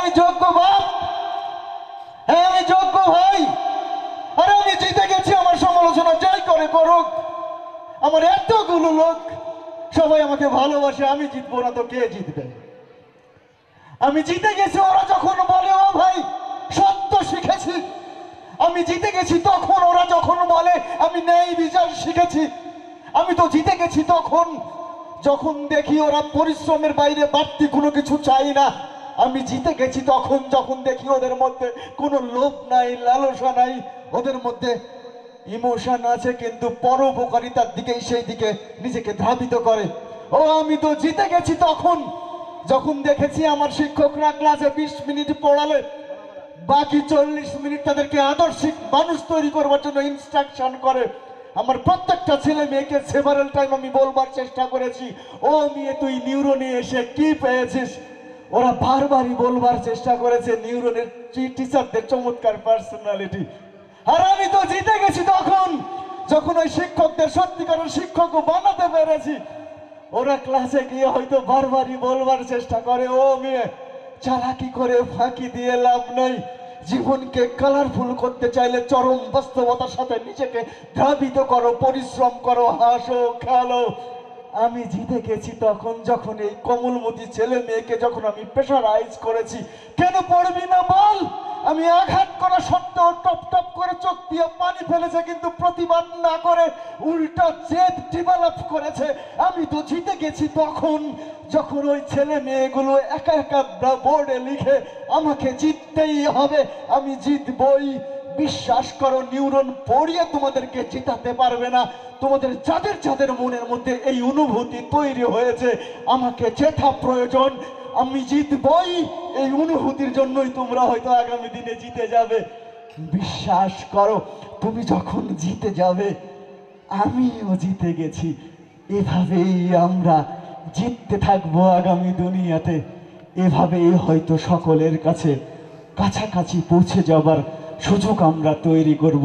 আমি যোগ্য বাপ, হ্যাঁ আমি যোগ্য ভাই। আরে আমি জিতে গেছি, আমার সমালোচনা যাই করে করুক, আমার এতগুলো লোক সবাই আমাকে ভালোবাসে, আমি জিতবো না তো কে জিতবে? আমি জিতে গেছি, ওরা যখন বলে ও ভাই সত্য শিখেছি। আমি জিতে গেছি তখন ওরা যখন বলে আমি ন্যায় বিচার শিখেছি। আমি তো জিতে গেছি তখন যখন দেখি ওরা পরিশ্রমের বাইরে বাড়তি কোনো কিছু চাই না। আমি জিতে গেছি তখন যখন দেখি ওদের মধ্যে কোনো লোভ নাই, লালসা নাই, ওদের মধ্যে ইমোশন আছে, কিন্তু পরোপকারিতার দিকেই সেই দিকে নিজেকে ধাবিত করে। ও আমি তো জিতে গেছি তখন যখন দেখেছি আমার শিক্ষকরা ক্লাসে 20 মিনিট পড়ালে বাকি 40 মিনিট তাদেরকে আদর্শিক মানুষ তৈরি করবার জন্য ইনস্ট্রাকশন করে। আমার প্রত্যেকটা ছেলে মেয়েকে সেভারাল টাইম আমি বলবার চেষ্টা করেছি, ও মেয়ে তুই নিউরনে এসে কি পেয়েছিস? ওরা বারবারই বলবার চেষ্টা করেছে নিউরনের টিচারদের চমৎকার পার্সোনালিটি। আর আমি তো জিতে গেছি তখন যখন ওই শিক্ষকদের সত্যিকারের শিক্ষক বানাতে পেরেছি। ওরা ক্লাসে গিয়ে হয়তো বারবারই বলবার চেষ্টা করে, ও মেয়ে চালাকি করে ফাঁকি দিয়ে লাভ নেই, জীবনকে কালারফুল করতে চাইলে চরম বাস্তবতার সাথে নিজেকে ধাবিত করো, পরিশ্রম করো, হাসো, খেলো। আমি জিতে গেছি তখন যখন এই কোমলমতি ছেলে মেয়েকে যখন আমি প্রেশারাইজ করেছি, কেন পড়বি না বল? আমি আঘাত করা সত্ত্বেও টপ টপ করে চোখ দিয়ে পানি ফেলেছে, কিন্তু প্রতিবাদ না করে উল্টা জেদ ডেভেলপ করেছে। আমি তো জিতে গেছি তখন যখন ওই ছেলে মেয়েগুলো একা একা বোর্ডে লিখে আমাকে জিততেই হবে, আমি জিতবই। বিশ্বাস করো, নিউরন পড়িয়ে তোমাদেরকে জিতাতে পারবে না। তোমাদের যাদের যাদের মনের মধ্যে এই অনুভূতি তৈরি হয়েছে আমাকে জেতা প্রয়োজন, আমি জিতবই, এই অনুভূতির জন্যই তোমরা হয়তো আগামী দিনে জিতে যাবে। বিশ্বাস করো, তুমি যখন জিতে যাবে আমিও জিতে গেছি। এভাবেই আমরা জিততে থাকবো আগামী দুনিয়াতে। এভাবেই হয়তো সকলের কাছে কাছাকাছি পৌঁছে যাবার সুযোগ আমরা তৈরি করব।